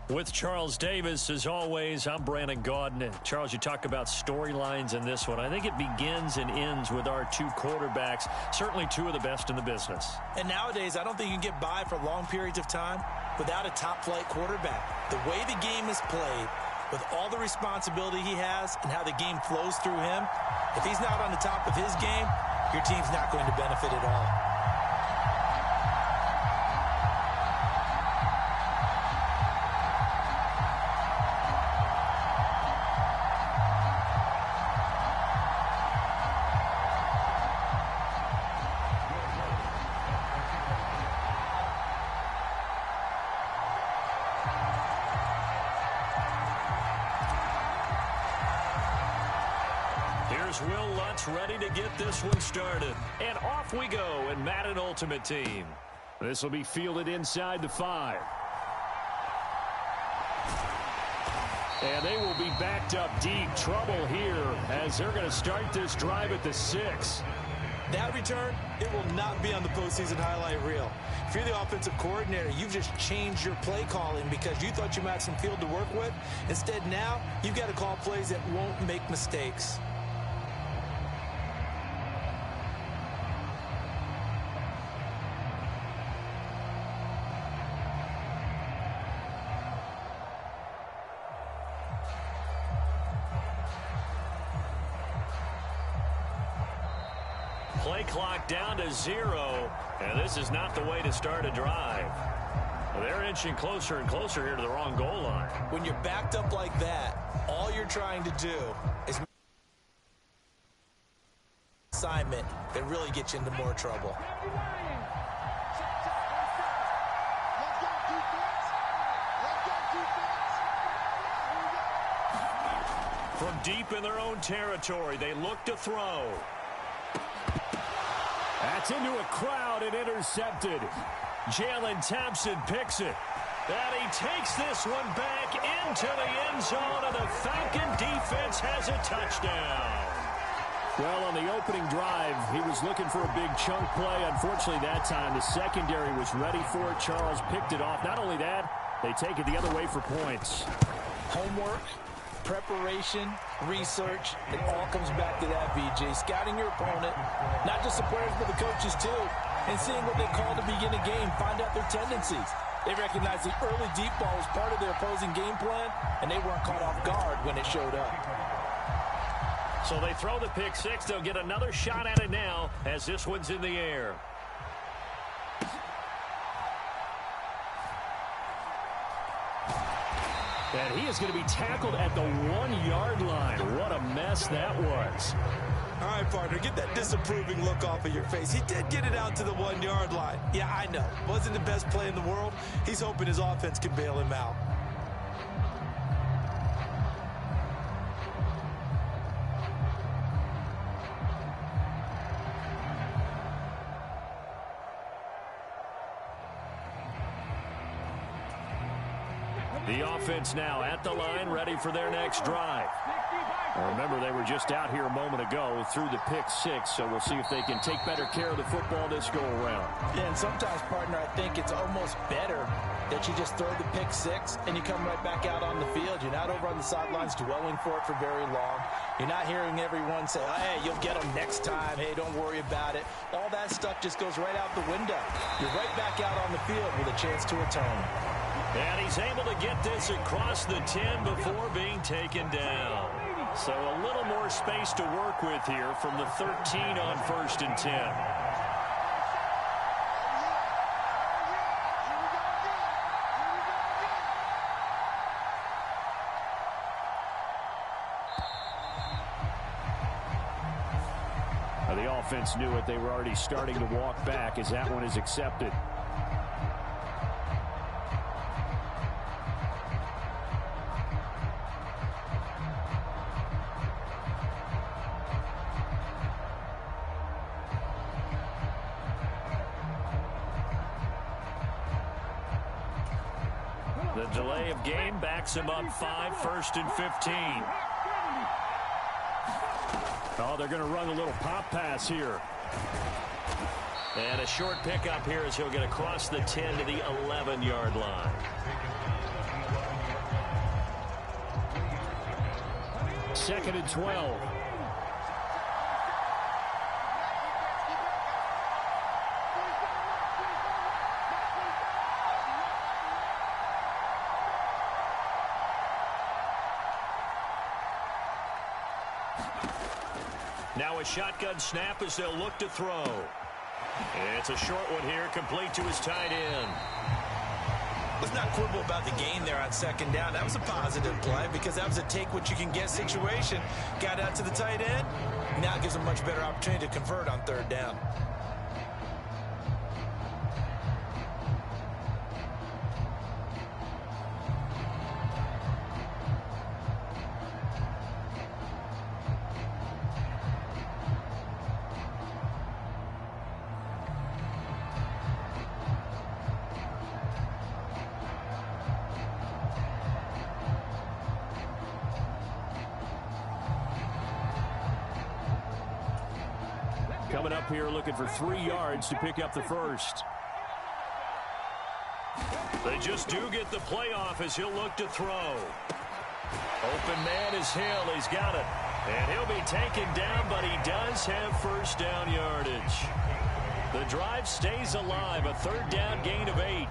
With Charles Davis, as always, I'm Brandon Gaudin. Charles, you talk about storylines in this one. I think it begins and ends with our two quarterbacks, certainly two of the best in the business. And nowadays, I don't think you can get by for long periods of time without a top-flight quarterback. The way the game is played, with all the responsibility he has and how the game flows through him, if he's not on the top of his game, your team's not going to benefit at all. Will Lutz ready to get this one started. And off we go in Madden Ultimate Team. This will be fielded inside the 5. And they will be backed up deep. Trouble here as they're going to start this drive at the 6. That return, it will not be on the postseason highlight reel. If you're the offensive coordinator, you've just changed your play calling because you thought you might have some field to work with. Instead, now you've got to call plays that won't make mistakes. Play clock down to 0, and this is not the way to start a drive. They're inching closer and closer here to the wrong goal line. When you're backed up like that, all you're trying to do is assignment that really gets you into more trouble. From deep in their own territory, they look to throw. That's into a crowd and intercepted. Jalen Thompson picks it. And he takes this one back into the end zone, and the Falcon defense has a touchdown. Well, on the opening drive, he was looking for a big chunk play. Unfortunately, that time, the secondary was ready for it. Charles picked it off. Not only that, they take it the other way for points. Homework, preparation, research, it all comes back to that, BJ. Scouting your opponent, not just the players, but the coaches too, and seeing what they call to begin a game, find out their tendencies. They recognize the early deep ball was part of their opposing game plan, and they weren't caught off guard when it showed up. So they throw the pick 6. They'll get another shot at it now as this one's in the air. And he is going to be tackled at the 1-yard line. What a mess that was. All right, partner, get that disapproving look off of your face. He did get it out to the 1-yard line. Yeah, I know. Wasn't the best play in the world. He's hoping his offense can bail him out. The offense now at the line, ready for their next drive. Remember, they were just out here a moment ago through the pick 6, so we'll see if they can take better care of the football this go-around. Yeah, and sometimes, partner, I think it's almost better that you just throw the pick 6 and you come right back out on the field. You're not over on the sidelines dwelling for it for very long. You're not hearing everyone say, oh, hey, you'll get them next time. Hey, don't worry about it. All that stuff just goes right out the window. You're right back out on the field with a chance to atone. And he's able to get this across the 10 before being taken down. So a little more space to work with here from the 13 on 1st and 10. The offense knew it. They were already starting to walk back as that one is accepted. The delay of game backs him up 5, 1st and 15. Oh, they're going to run a little pop pass here. And a short pickup here as he'll get across the 10 to the 11-yard line. 2nd and 12. Now a shotgun snap as they'll look to throw. It's a short one here, complete to his tight end. Let's not quibble about the gain there on 2nd down. That was a positive play because that was a take-what-you-can-get situation. Got out to the tight end. Now it gives a much better opportunity to convert on 3rd down. Coming up here looking for 3 yards to pick up the first. They just do get the playoff as he'll look to throw. Open man is Hill. He's got it. And he'll be taken down, but he does have first down yardage. The drive stays alive. A 3rd down gain of 8.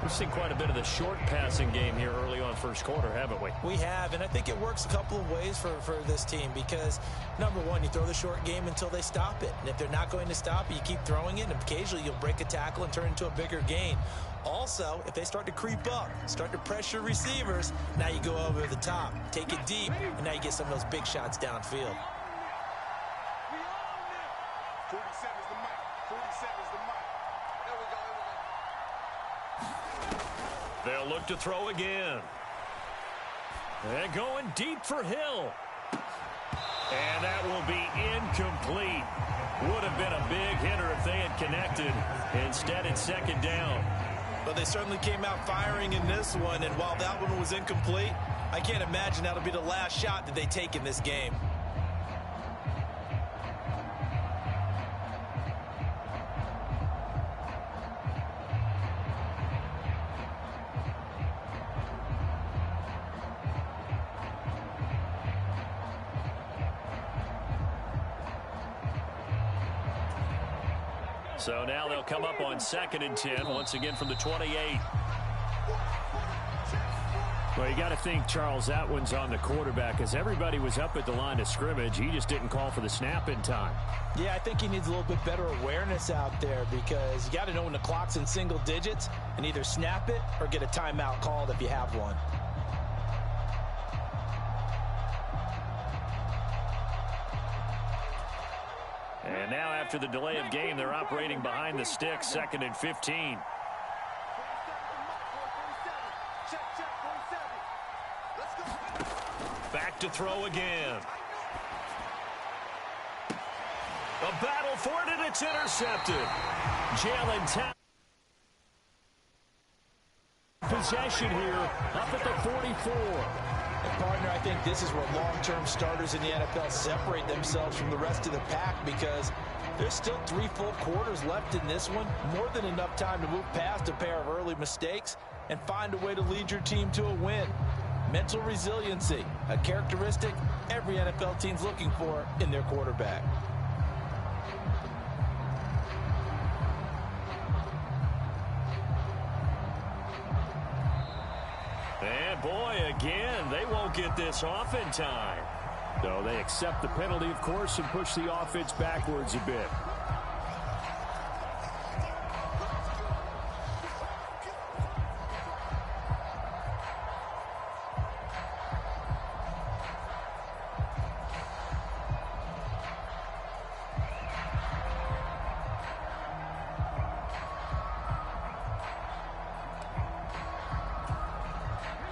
We've seen quite a bit of the short passing game here early on first quarter, haven't we? We have, and I think it works a couple of ways for this team because, number one, you throw the short game until they stop it. And if they're not going to stop it, you keep throwing it, and occasionally you'll break a tackle and turn into a bigger gain. Also, if they start to creep up, start to pressure receivers, now you go over the top, take it deep, and now you get some of those big shots downfield. 47 is the mic. 47 is the mic. There we go. They'll look to throw again. And going deep for Hill. And that will be incomplete. Would have been a big hitter if they had connected. Instead, it's 2nd down. But they certainly came out firing in this one, and while that one was incomplete, I can't imagine that'll be the last shot that they take in this game. So now they'll come up on 2nd and 10, once again from the 28. Well, you got to think, Charles, that one's on the quarterback as everybody was up at the line of scrimmage. He just didn't call for the snap in time. Yeah, I think he needs a little bit better awareness out there because you got to know when the clock's in single digits and either snap it or get a timeout called if you have one. And now after the delay of game, they're operating behind the sticks, 2nd and 15. Back to throw again. A battle for it, and it's intercepted. Jalen Thompson. Possession here up at the 44. And partner, I think this is where long-term starters in the NFL separate themselves from the rest of the pack because there's still 3 full quarters left in this one. More than enough time to move past a pair of early mistakes and find a way to lead your team to a win. Mental resiliency, a characteristic every NFL team's looking for in their quarterback. And boy, again, they won't get this off in time. So they accept the penalty, of course, and push the offense backwards a bit.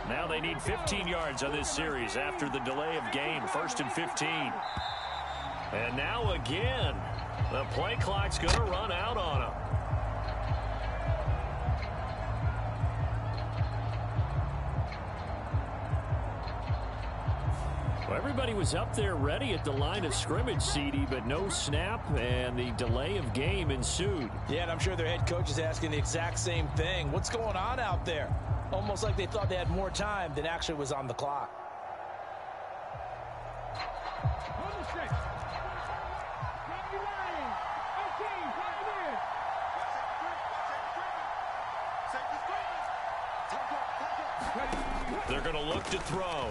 Now they need 15 yards on this series after the delay of game. 1st and 15. And now again, the play clock's going to run out on them. Well, everybody was up there ready at the line of scrimmage, CD, but no snap, and the delay of game ensued. Yeah, and I'm sure their head coach is asking the exact same thing. What's going on out there? Almost like they thought they had more time than actually was on the clock. They're going to look to throw.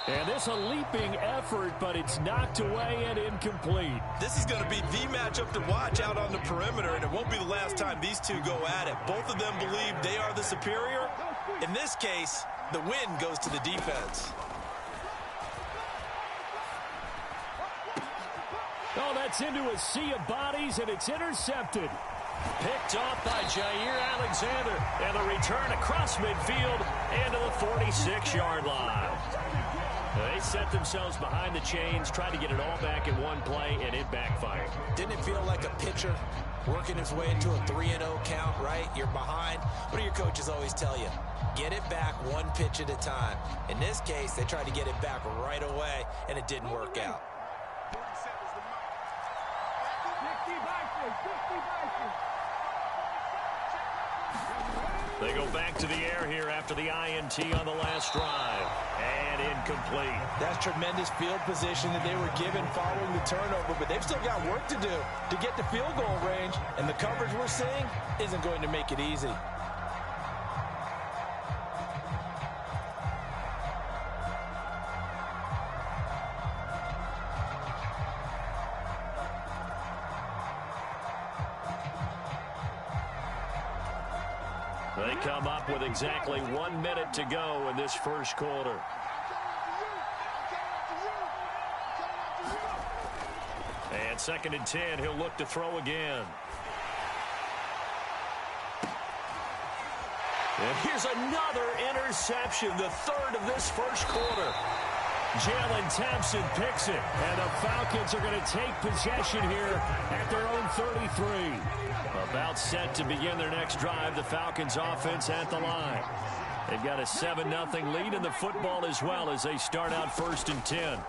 And this a leaping effort, but it's knocked away and incomplete. This is going to be the matchup to watch out on the perimeter, and it won't be the last time these two go at it. Both of them believe they are the superior. In this case, the win goes to the defense. Oh, that's into a sea of bodies, and it's intercepted. Picked off by Jair Alexander. And the return across midfield into the 46-yard line. They set themselves behind the chains, tried to get it all back in one play, and it backfired. Didn't it feel like a pitcher working his way into a 3-0 count, right? You're behind. What do your coaches always tell you? Get it back one pitch at a time. In this case, they tried to get it back right away, and it didn't work out. They go back to the air here after the INT on the last drive. And incomplete. That's tremendous field position that they were given following the turnover, but they've still got work to do to get to field goal range, and the coverage we're seeing isn't going to make it easy. They come up with exactly 1 minute to go in this first quarter. And 2nd and 10, he'll look to throw again. And here's another interception, the third of this first quarter. Jalen Thompson picks it, and the Falcons are going to take possession here at their own 33. About set to begin their next drive, the Falcons offense at the line. They've got a 7-0 lead in the football as well as they start out 1st and 10.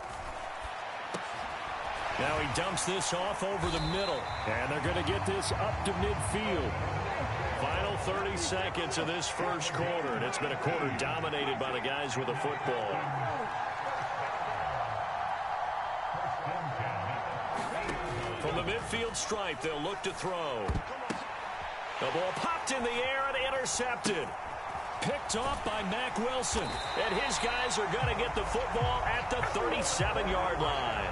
Now he dumps this off over the middle, and they're going to get this up to midfield. Final 30 seconds of this first quarter, and it's been a quarter dominated by the guys with the football. From the midfield stripe, they'll look to throw. The ball popped in the air and intercepted. Picked off by Mack Wilson. And his guys are going to get the football at the 37-yard line.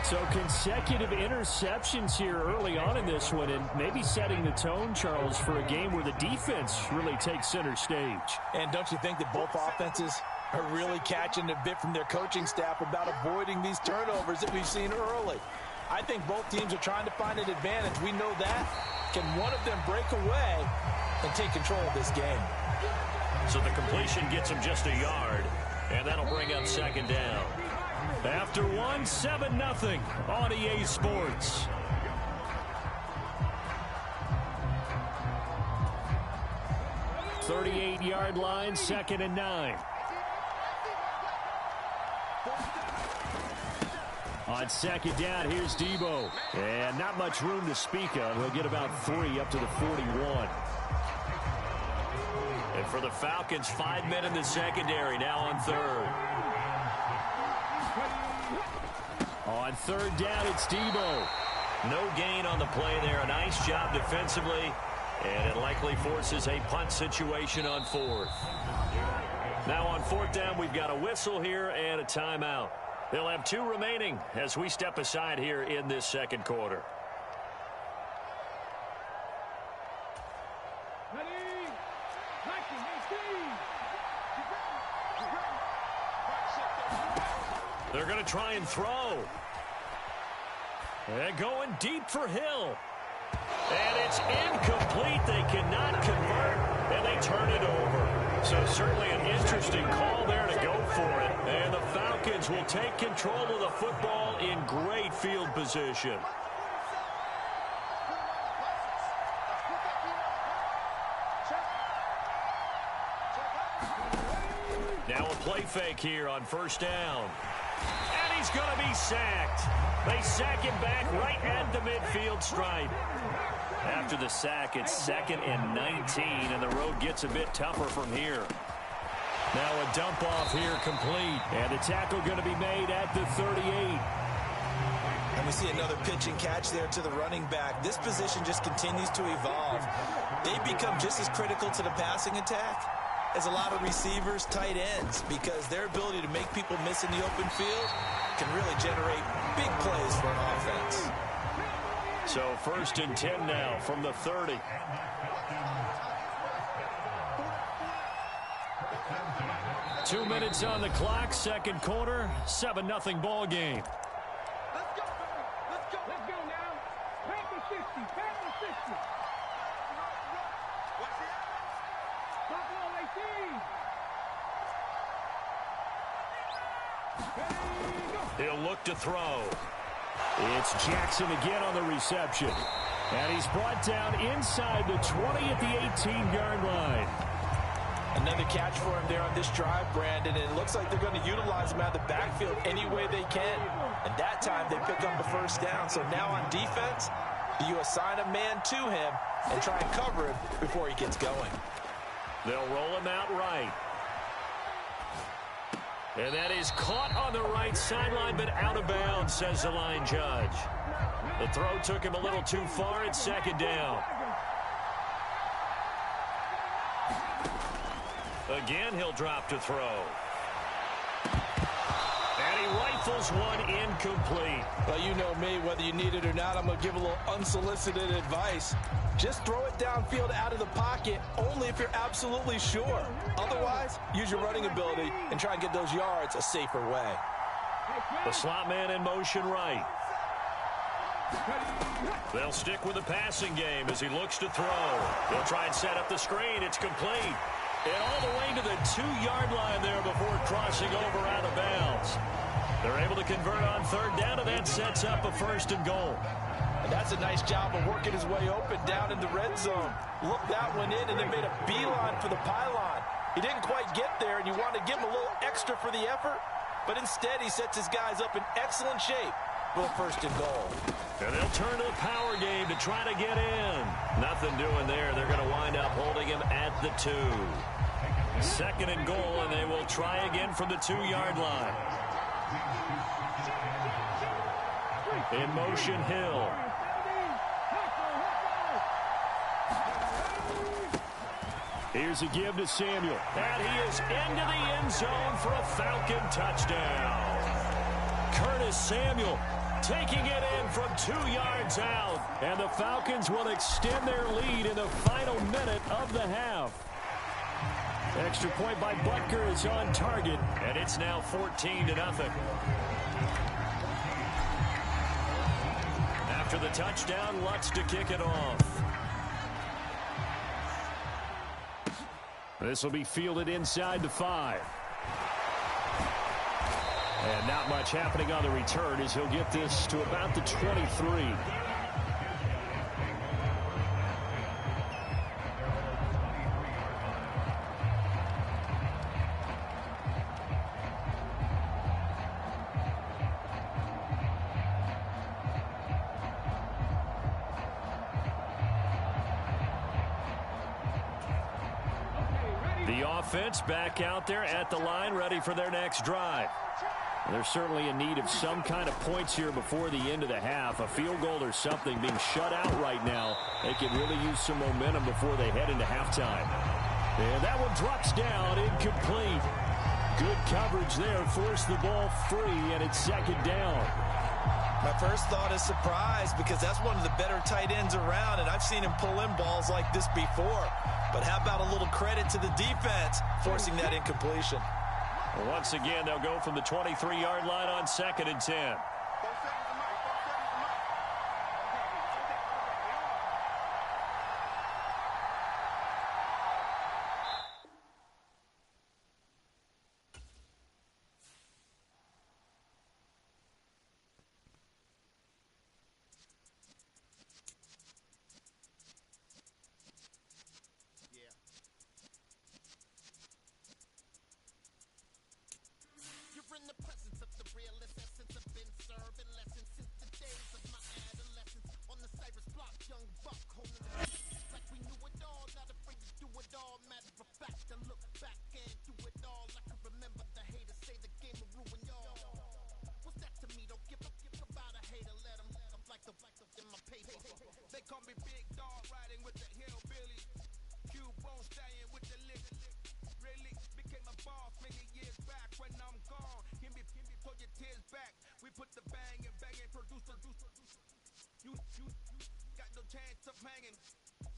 So consecutive interceptions here early on in this one, and maybe setting the tone, Charles, for a game where the defense really takes center stage. And don't you think that both offenses are really catching a bit from their coaching staff about avoiding these turnovers that we've seen early? I think both teams are trying to find an advantage. We know that. Can one of them break away and take control of this game? So the completion gets him just a yard, and that'll bring up 2nd down. After 7-0 on EA Sports. "38-yard line, 2nd and 9. On 2nd down, here's Debo. And not much room to speak of. He'll get about 3 up to the 41. And for the Falcons, 5 men in the secondary now on 3rd. On 3rd down, it's Debo. No gain on the play there. A nice job defensively. And it likely forces a punt situation on 4th. Now on 4th down, we've got a whistle here and a timeout. They'll have 2 remaining as we step aside here in this second quarter. They're going to try and throw. And going deep for Hill. And it's incomplete. They cannot convert, and they turn it over. So certainly an interesting call there to go for it. And the Falcons will take control of the football in great field position. Now a play fake here on 1st down. And he's going to be sacked. They sack him back right at the midfield stripe. After the sack, it's 2nd and 19, and the road gets a bit tougher from here. Now a dump off here complete. And the tackle going to be made at the 38. And we see another pitch and catch there to the running back. This position just continues to evolve. They become just as critical to the passing attack as a lot of receivers, tight ends, because their ability to make people miss in the open field can really generate big plays for an offense. So 1st and 10 now from the 30. Two minutes on the clock, second quarter, 7-0 ball game. Let's go, baby. Let's go. Let's go now. Pack the 60. Pack the 60. Watch it. Buffalo 18. He'll look to throw. It's Jackson again on the reception. And he's brought down inside the 20 at the 18-yard line. Another catch for him there on this drive, Brandon, and it looks like they're going to utilize him out of the backfield any way they can. And that time they pick up a first down. So now on defense, you assign a man to him and try and cover him before he gets going. They'll roll him out right. And that is caught on the right sideline, but out of bounds, says the line judge. The throw took him a little too far. It's second down. Again, he'll drop to throw. And he rifles one incomplete. Well, you know me, whether you need it or not, I'm going to give a little unsolicited advice. Just throw it downfield out of the pocket, only if you're absolutely sure. Otherwise, use your running ability and try and get those yards a safer way. The slot man in motion right. They'll stick with the passing game as he looks to throw. They'll try and set up the screen. It's complete. And all the way to the 2-yard line there before crossing over out of bounds. They're able to convert on third down, and that sets up a 1st and goal. And that's a nice job of working his way open down in the red zone. Looked that one in and then made a beeline for the pylon. He didn't quite get there, and you want to give him a little extra for the effort. But instead, he sets his guys up in excellent shape for the 1st and goal. And they'll turn to the power game to try to get in. Nothing doing there. They're going to wind up holding him at the 2. 2nd and goal, and they will try again from the 2-yard line. In motion, Hill. Here's a give to Samuel. And he is into the end zone for a Falcon touchdown. Curtis Samuel taking it in from 2 yards out. And the Falcons will extend their lead in the final minute of the half. Extra point by Butker is on target, and it's now 14-0. After the touchdown, Lutz to kick it off. This will be fielded inside the 5. And not much happening on the return as he'll get this to about the 23. Offense back out there at the line, ready for their next drive. They're certainly in need of some kind of points here before the end of the half. A field goal or something being shut out right now. They can really use some momentum before they head into halftime. And that one drops down, incomplete. Good coverage there, forced the ball free, and it's 2nd down. My first thought is surprise, because that's one of the better tight ends around, and I've seen him pull in balls like this before. But how about a little credit to the defense forcing that incompletion? Well, once again, they'll go from the 23-yard line on 2nd and 10. In the presence of the realest essence of been served. call me big dog riding with the hillbilly. Cubone stallion with the lick. Really became a boss many years back. When I'm gone, give me pull your tears back. We put the bang and producer. You got no chance of hanging.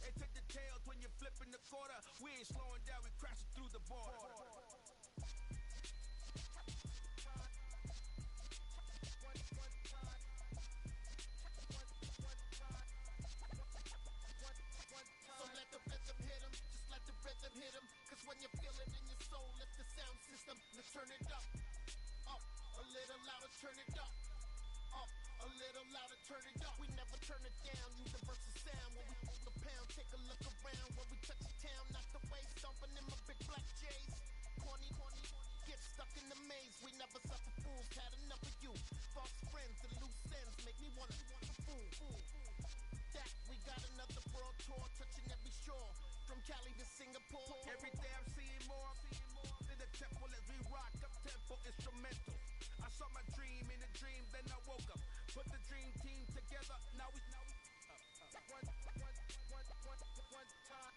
They take the tails when you're flipping the quarter. We ain't slowing down, we crashing through the border. So let the rhythm hit him, just let the rhythm hit him. Cause when you feel it in your soul, lift the sound system. Let's turn it up, a little louder, turn it up. Up, a little louder, turn it up. We never turn it down, universal sound. When we hold the pound, take a look around. When we touch the town, knock the way, stomping in my big black J's. Corny, get stuck in the maze. We never suffer fools, had enough of you. False friends and loose ends make me wanna fool. That we got another world tour, touching every shore. From Cali to Singapore. Every day I'm seeing more in the temple as we rock up tempo instrumental. I saw my dream in a dream, then I woke up. Put the dream team together, now we one time.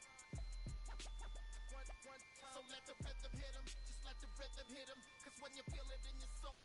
So let the rhythm hit him, just let the rhythm hit him. Cause when you feel it in your soul,